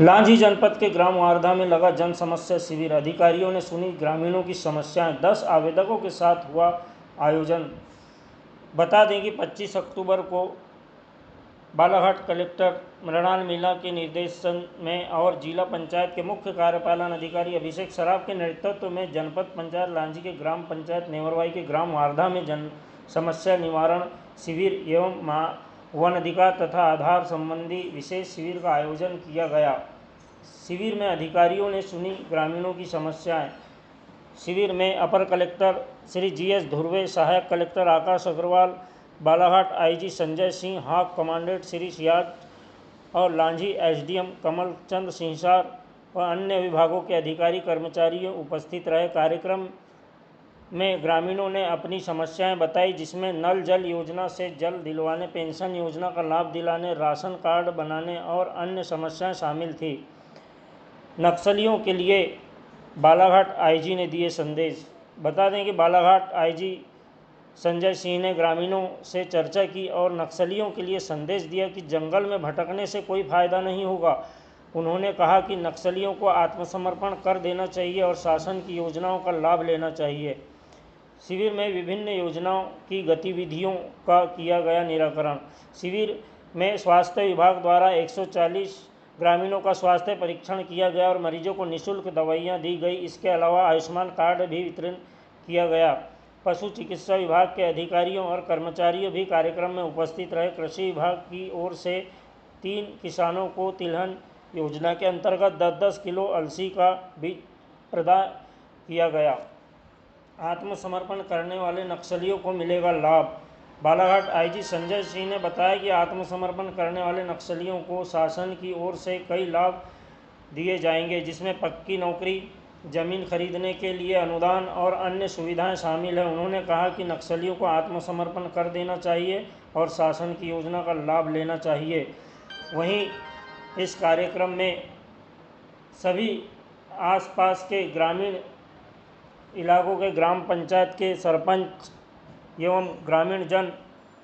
लांजी जनपद के ग्राम वारधा में लगा जन समस्या शिविर। अधिकारियों ने सुनी ग्रामीणों की समस्याएं। 10 आवेदकों के साथ हुआ आयोजन। बता दें कि 25 अक्टूबर को बालाघाट कलेक्टर मृणाल मीणा के निर्देशन में और जिला पंचायत के मुख्य कार्यपालन अधिकारी अभिषेक सराफ के नेतृत्व में जनपद पंचायत लांजी के ग्राम पंचायत नेवरवाई के ग्राम वारधा में जन समस्या निवारण शिविर एवं वन अधिकार तथा आधार संबंधी विशेष शिविर का आयोजन किया गया। शिविर में अधिकारियों ने सुनी ग्रामीणों की समस्याएं। शिविर में अपर कलेक्टर श्री GS धुर्वे, सहायक कलेक्टर आकाश अग्रवाल, बालाघाट IG संजय सिंह, हाक कमांडेंट श्री सियाज और लांजी SDM कमल चंद सिंसार व अन्य विभागों के अधिकारी कर्मचारी उपस्थित रहे। कार्यक्रम में ग्रामीणों ने अपनी समस्याएं बताई, जिसमें नल जल योजना से जल दिलवाने, पेंशन योजना का लाभ दिलाने, राशन कार्ड बनाने और अन्य समस्याएं शामिल थी। नक्सलियों के लिए बालाघाट IG ने दिए संदेश। बता दें कि बालाघाट IG संजय सिंह ने ग्रामीणों से चर्चा की और नक्सलियों के लिए संदेश दिया कि जंगल में भटकने से कोई फायदा नहीं होगा। उन्होंने कहा कि नक्सलियों को आत्मसमर्पण कर देना चाहिए और शासन की योजनाओं का लाभ लेना चाहिए। शिविर में विभिन्न योजनाओं की गतिविधियों का किया गया निराकरण। शिविर में स्वास्थ्य विभाग द्वारा 140 ग्रामीणों का स्वास्थ्य परीक्षण किया गया और मरीजों को निःशुल्क दवाइयाँ दी गई। इसके अलावा आयुष्मान कार्ड भी वितरण किया गया। पशु चिकित्सा विभाग के अधिकारियों और कर्मचारियों भी कार्यक्रम में उपस्थित रहे। कृषि विभाग की ओर से 3 किसानों को तिलहन योजना के अंतर्गत 10-10 किलो अलसी का बीज प्रदान किया गया। आत्मसमर्पण करने वाले नक्सलियों को मिलेगा लाभ। बालाघाट IG संजय सिंह ने बताया कि आत्मसमर्पण करने वाले नक्सलियों को शासन की ओर से कई लाभ दिए जाएंगे, जिसमें पक्की नौकरी, जमीन खरीदने के लिए अनुदान और अन्य सुविधाएं शामिल हैं। उन्होंने कहा कि नक्सलियों को आत्मसमर्पण कर देना चाहिए और शासन की योजना का लाभ लेना चाहिए। वहीं इस कार्यक्रम में सभी आसपास के ग्रामीण इलाकों के ग्राम पंचायत के सरपंच एवं ग्रामीण जन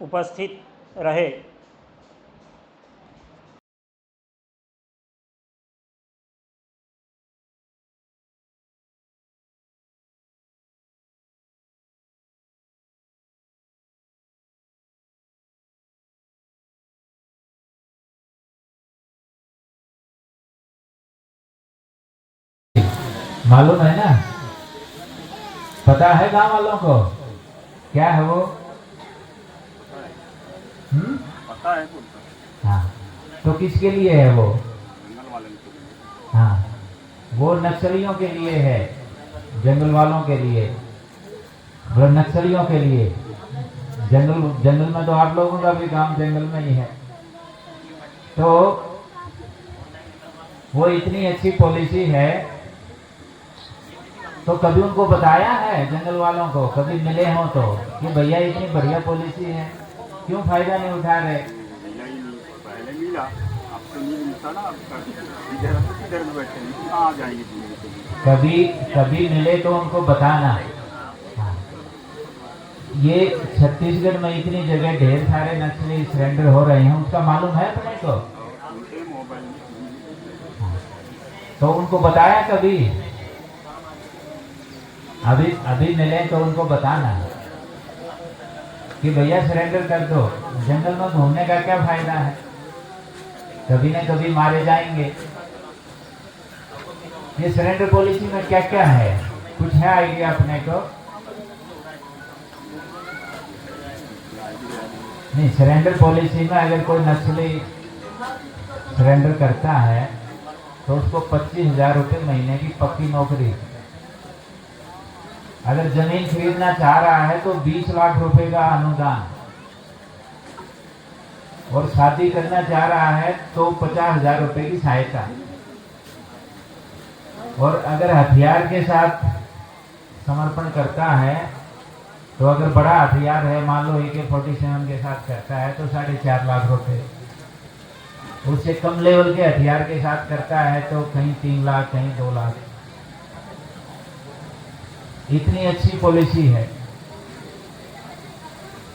उपस्थित रहे। मालूम है ना? पता है गांव वालों को क्या है वो? पता है। हाँ, तो किसके लिए है वो? जंगल वाले के लिए। हाँ, वो नक्सलियों के लिए है, जंगल वालों के लिए, वो नक्सलियों के लिए। जंगल में तो आप लोगों का भी काम जंगल में ही है। तो वो इतनी अच्छी पॉलिसी है, तो कभी उनको बताया है जंगल वालों को, कभी मिले हो तो, कि भैया इतनी बढ़िया पॉलिसी है, क्यों फायदा नहीं उठा रहे? पहले मिला, अब तो नहीं मिलता ना। इधर में बैठे हैं, कहाँ आ जाएंगे? कभी मिले तो उनको बताना। हाँ। ये छत्तीसगढ़ में इतनी जगह ढेर सारे नक्सली सरेंडर हो रहे हैं, उसका मालूम है अपने को? हाँ। तो उनको बताया कभी? अभी मिले तो उनको बताना कि भैया सरेंडर कर दो, जंगल में घूमने का क्या फायदा है, कभी न कभी मारे जाएंगे। ये सरेंडर पॉलिसी में क्या क्या है, कुछ है आइडिया अपने को? नहीं, सरेंडर पॉलिसी में अगर कोई नक्सली सरेंडर करता है तो उसको 25,000 रुपये महीने की पक्की नौकरी। अगर जमीन खरीदना चाह रहा है तो 20 लाख रुपए का अनुदान, और शादी करना चाह रहा है तो 50,000 रुपए की सहायता। और अगर हथियार के साथ समर्पण करता है तो अगर बड़ा हथियार है, मान लो AK-47 के साथ करता है तो 4.5 लाख रुपए। उससे कम लेवल के हथियार के साथ करता है तो कहीं 3 लाख, कहीं 2 लाख। इतनी अच्छी पॉलिसी है।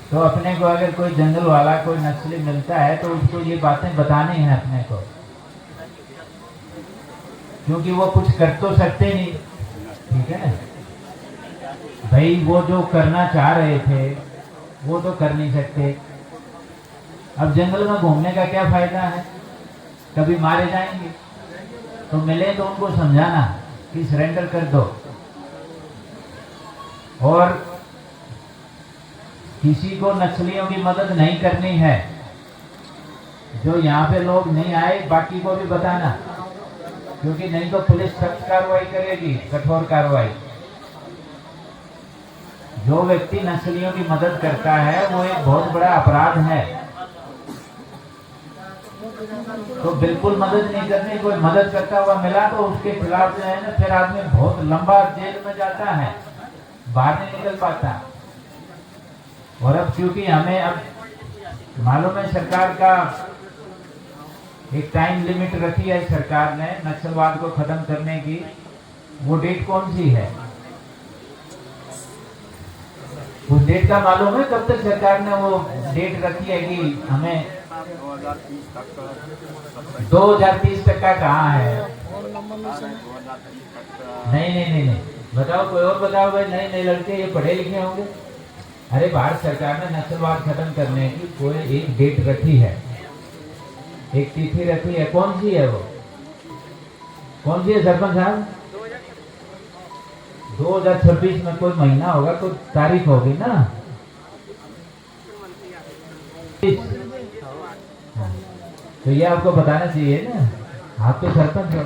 तो अपने को अगर कोई जंगल वाला, कोई नक्सली मिलता है तो उसको ये बातें बतानी है अपने को। क्योंकि वो कुछ कर तो सकते नहीं, ठीक है ना भाई। वो जो करना चाह रहे थे वो तो कर नहीं सकते। अब जंगल में घूमने का क्या फायदा है, कभी मारे जाएंगे। तो मिले तो उनको समझाना कि सरेंडर कर दो, और किसी को नक्सलियों की मदद नहीं करनी है। जो यहाँ पे लोग नहीं आए बाकी को भी बताना, क्योंकि नहीं तो पुलिस सख्त कार्रवाई करेगी, कठोर कार्रवाई। जो व्यक्ति नक्सलियों की मदद करता है वो एक बहुत बड़ा अपराध है, तो बिल्कुल मदद नहीं करनी। कोई मदद करता हुआ मिला तो उसके खिलाफ जो है ना फिर आदमी बहुत लंबा जेल में जाता है, बाहर नहीं निकल पाता। और अब क्योंकि हमें अब मालूम है सरकार का एक टाइम लिमिट रखी है सरकार ने नक्सलवाद को खत्म करने की, वो डेट कौन सी है उस डेट का मालूम है? कब तक सरकार ने वो डेट रखी है कि हमें 2030 तक का कहाँ है? नहीं, बताओ कोई और बताओ भाई। नए लड़के ये पढ़े लिखे होंगे। अरे भारत सरकार ने नक्सलवाद खत्म करने की कोई एक डेट रखी है, एक तिथि रखी है। कौन सी है वो? कौन सी है सरपंच साहब? 2026 में कोई महीना होगा, कोई तारीख होगी ना। तो ये आपको बताना चाहिए ना, आप तो सरपंच हो।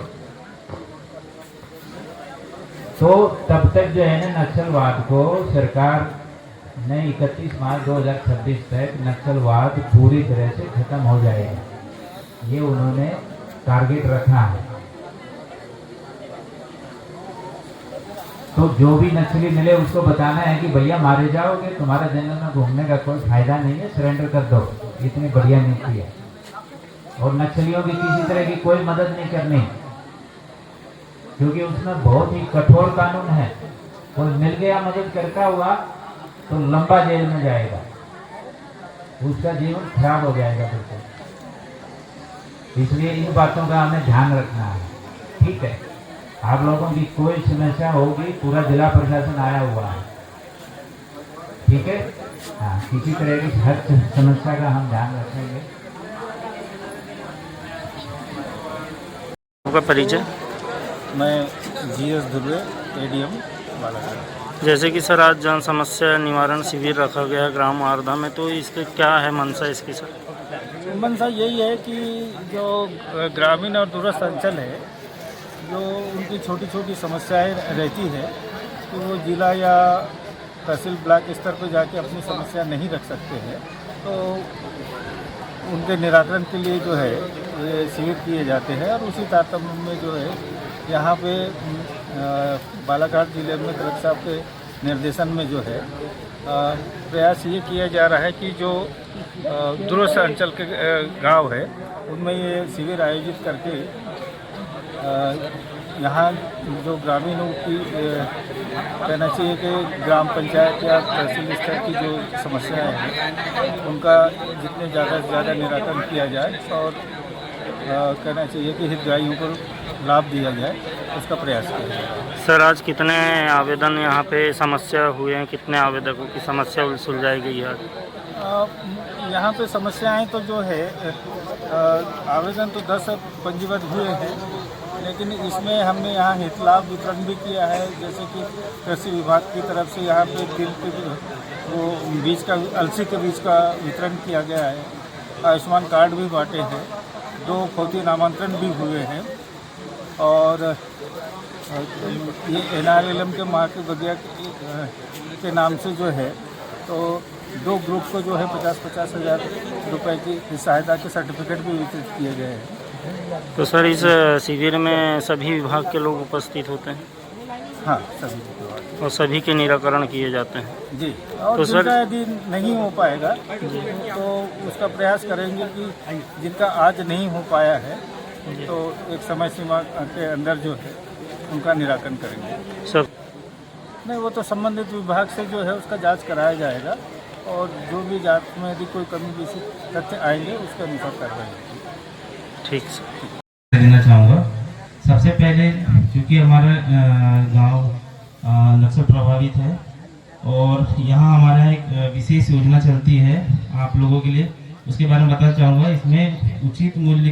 तो तब तक जो है ना नक्सलवाद को सरकार ने 31 मार्च 2026 तक नक्सलवाद पूरी तरह से खत्म हो जाएगा, ये उन्होंने टारगेट रखा है। तो जो भी नक्सली मिले उसको बताना है कि भैया मारे जाओगे, तुम्हारा जंगल में घूमने का कोई फायदा नहीं है, सरेंडर कर दो। इतनी बढ़िया नीति है। और नक्सलियों की किसी तरह की कोई मदद नहीं करनी, क्योंकि उसमें बहुत ही कठोर कानून है। कोई मिल गया मदद करता हुआ तो लंबा जेल में जाएगा, उसका जीवन खराब हो जाएगा बिल्कुल। इसलिए इन बातों का हमें ध्यान रखना है, ठीक है। आप लोगों की कोई समस्या होगी, पूरा जिला प्रशासन आया हुआ है, ठीक है। हाँ, किसी तरह की हर समस्या का हम ध्यान रखेंगे। आपका परिचय? मैं GS धुर्वे, ADM बालाघाट। जैसे कि सर आज जन समस्या निवारण शिविर रखा गया ग्राम आरधा में, तो इसके क्या है मंशा इसकी सर? मंशा यही है कि जो ग्रामीण और दूरस्थ अंचल है, जो उनकी छोटी छोटी समस्याएं रहती है, तो वो जिला या तहसील ब्लॉक स्तर पर जाके अपनी समस्या नहीं रख सकते हैं, तो उनके निराकरण के लिए जो है ये शिविर किए जाते हैं। और उसी तारतम्य में जो है यहाँ पे बालाघाट जिले में कलेक्टर साहब के निर्देशन में जो है प्रयास ये किया जा रहा है कि जो दूरस्थ अंचल के गांव है उनमें ये शिविर आयोजित करके यहाँ जो ग्रामीणों की कहना चाहिए कि ग्राम पंचायत या तहसील स्तर की जो समस्याएं हैं उनका जितने ज़्यादा से ज़्यादा निराकरण किया जाए और कहना चाहिए कि हितग्राहियों को लाभ दिया जाए, उसका प्रयास किया जाए। सर आज कितने आवेदन यहाँ पे समस्या हुए हैं, कितने आवेदकों की समस्या सुलझाई गई है आज? यहाँ पे समस्याएं तो जो है आवेदन तो 10 पंजीबद्ध हुए हैं, लेकिन इसमें हमने यहाँ हित लाभ वितरण भी किया है। जैसे कि कृषि विभाग की तरफ से यहाँ पे तिल के वो बीज का, अलसी के बीज का वितरण किया गया है। आयुष्मान कार्ड भी बांटे हैं, 2 फौजी नामांकन भी हुए हैं, और ये NRLM के माँ के बगिया के नाम से जो है तो 2 ग्रुप को जो है 50-50 हज़ार रुपये की सहायता के सर्टिफिकेट भी वितरित किए गए हैं। तो सर इस शिविर में सभी विभाग के लोग उपस्थित होते हैं? हाँ, सभी विभाग और सभी के निराकरण किए जाते हैं जी। और तो जिनका यदि नहीं हो पाएगा तो उसका प्रयास करेंगे कि जिनका आज नहीं हो पाया है तो एक समय सीमा के अंदर जो है उनका निराकरण करेंगे। सर नहीं, वो तो संबंधित विभाग से जो है उसका जांच कराया जाएगा, और जो भी जांच में यदि कोई कमी बेसी तथ्य आएंगे उसके अनुसार कार्रवाई होगी। ठीक सर। देना चाहूँगा सबसे पहले चूँकि हमारा गांव नक्सल प्रभावित है और यहाँ हमारा एक विशेष योजना चलती है आप लोगों के लिए, उसके बारे में बताना चाहूँगा। इसमें उच्च मूल्य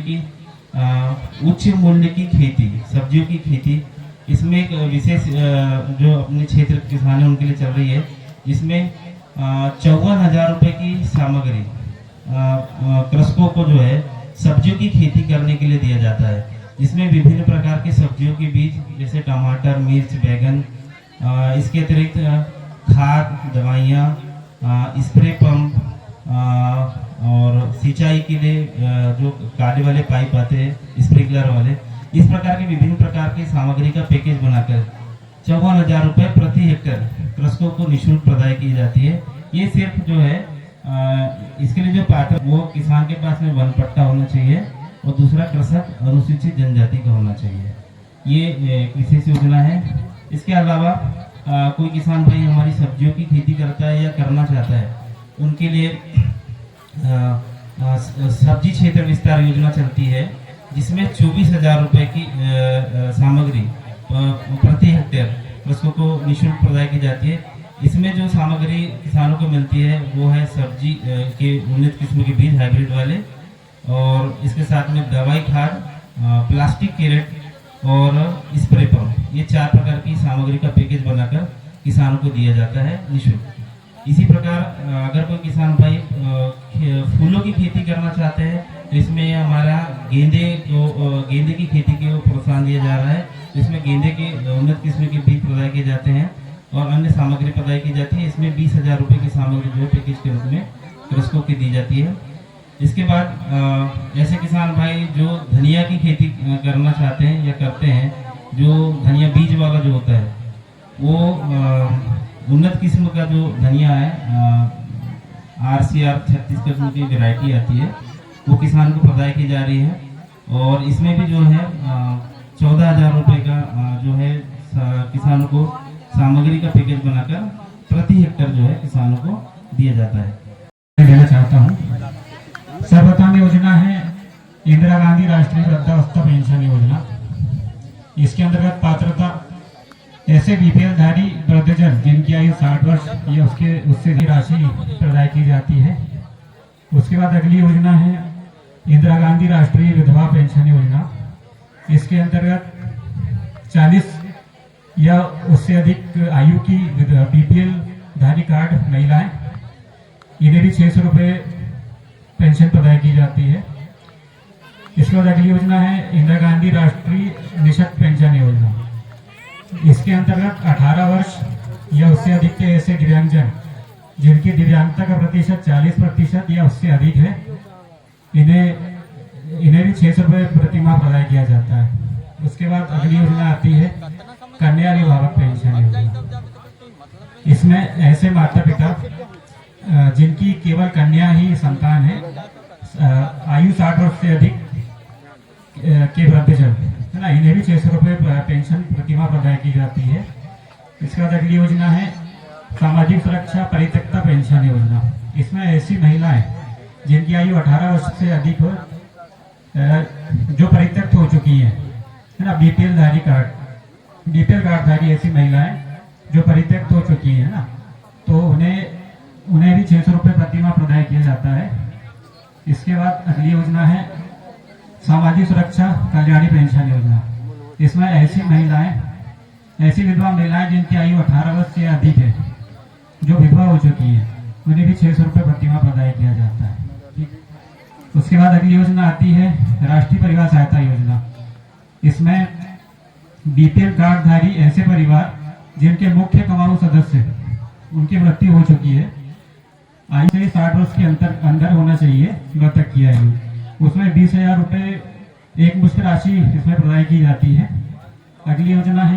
की खेती, सब्जियों की खेती, इसमें एक विशेष जो अपने क्षेत्र के किसान हैं उनके लिए चल रही है। इसमें 54,000 रुपये की सामग्री कृषकों को जो है सब्जियों की खेती करने के लिए दिया जाता है, जिसमें विभिन्न प्रकार के सब्जियों के बीज जैसे टमाटर, मिर्च, बैगन, इसके अतिरिक्त खाद, दवाइयाँ, स्प्रे पंप और सिंचाई के लिए जो काले वाले पाइप आते हैं स्प्रिंकलर वाले, इस प्रकार के विभिन्न प्रकार की सामग्री का पैकेज बनाकर 54,000 रुपये प्रति हेक्टेयर कृषकों को निःशुल्क प्रदान की जाती है। ये सिर्फ जो है इसके लिए जो पात्र वो किसान के पास में वन पट्टा होना चाहिए और दूसरा कृषक अनुसूचित जनजाति का होना चाहिए। ये एक विशेष योजना है। इसके अलावा कोई किसान भाई हमारी सब्जियों की खेती करता है या करना चाहता है, उनके लिए सब्जी क्षेत्र विस्तार योजना चलती है, जिसमें 24,000 रुपये की सामग्री प्रति हेक्टेयर कृषकों को निःशुल्क प्रदान की जाती है। इसमें जो सामग्री किसानों को मिलती है वो है सब्जी के उन्नत किस्म के बीज हाइब्रिड वाले, और इसके साथ में दवाई, खाद, प्लास्टिक कैरेट और स्प्रे पंप, ये 4 प्रकार की सामग्री का पैकेज बनाकर किसानों को दिया जाता है निःशुल्क। इसी प्रकार अगर कोई किसान भाई फूलों की खेती करना चाहते हैं तो इसमें हमारा गेंदे की खेती को प्रोत्साहन दिया जा रहा है। इसमें गेंदे के उन्नत किस्म के बीज प्रदान किए जाते हैं और अन्य सामग्री प्रदान की जाती है। इसमें 20,000 रुपये की सामग्री जो है पैकेज के रूप में कृषकों की दी जाती है। इसके बाद ऐसे किसान भाई जो धनिया की खेती करना चाहते हैं या करते हैं, जो धनिया बीज वाला जो होता है, वो उन्नत किस्म का जो धनिया है RCR 36 किस्म की वैरायटी आती है, वो किसान को प्रदान की जा रही है। और इसमें भी जो है 14,000 रुपये का जो है किसानों को सामग्री का पैकेज बनाकर प्रति हेक्टेयर जो है किसानों को दिया जाता है। मैं देना चाहता हूँ, सर्वप्रथम योजना है इंदिरा गांधी राष्ट्रीय वृद्धावस्था पेंशन योजना। इसके अंतर्गत पात्रता ऐसे BPL धारी वृद्धजन जिनकी आयु 60 वर्ष या उससे राशि प्रदान की जाती है। उसके बाद अगली योजना है इंदिरा गांधी राष्ट्रीय विधवा पेंशन योजना। इसके अंतर्गत 40 या उससे अधिक आयु की BPL धारी कार्ड महिलाएं, इन्हें भी 600 रुपये पेंशन प्रदान की जाती है। इसके बाद अगली योजना है इंदिरा गांधी राष्ट्रीय निःशक्त पेंशन योजना। इसके अंतर्गत 18 वर्ष या उससे अधिक के ऐसे दिव्यांगजन जिनकी दिव्यांगता का प्रतिशत 40% या उससे अधिक है, इन्हें भी 600 रुपये प्रतिमाह प्रदान किया जाता है। उसके बाद अगली योजना आती है कन्या अभिभावक पेंशन योजना। इसमें ऐसे माता पिता जिनकी केवल कन्या ही संतान है, आयु 60 वर्ष से अधिक के वृद्धजन है ना, इन्हें भी 600 रुपये पेंशन प्रतिमाह प्रदान की जाती है। इसके बाद अगली योजना है सामाजिक सुरक्षा परित्यक्ता पेंशन योजना। इसमें ऐसी महिलाएं जिनकी आयु 18 वर्ष से अधिक हो, जो परित्यक्त हो चुकी है ना, BPL कार्डधारी ऐसी महिलाएं जो परित्यक्त हो चुकी है ना, तो उन्हें भी 600 रुपये प्रतिमाह प्रदान किया जाता है। इसके बाद अगली योजना है सामाजिक सुरक्षा कल्याणी पेंशन योजना। इसमें ऐसी विधवा महिलाएं जिनकी आयु 18 वर्ष से अधिक है, जो विधवा हो चुकी है, उन्हें भी 600 रुपये प्रतिमाह प्रदान किया जाता है। ठीक। उसके बाद अगली योजना आती है राष्ट्रीय परिवार सहायता योजना। इसमें BPL कार्डधारी ऐसे परिवार जिनके मुख्य कमाऊ सदस्य उनकी मृत्यु हो चुकी है, आयु से 60 वर्ष के अंदर होना चाहिए मृतक की आयु, उसमें 20,000 रुपये एक मुश्त राशि इसमें प्रदान की जाती है। अगली योजना है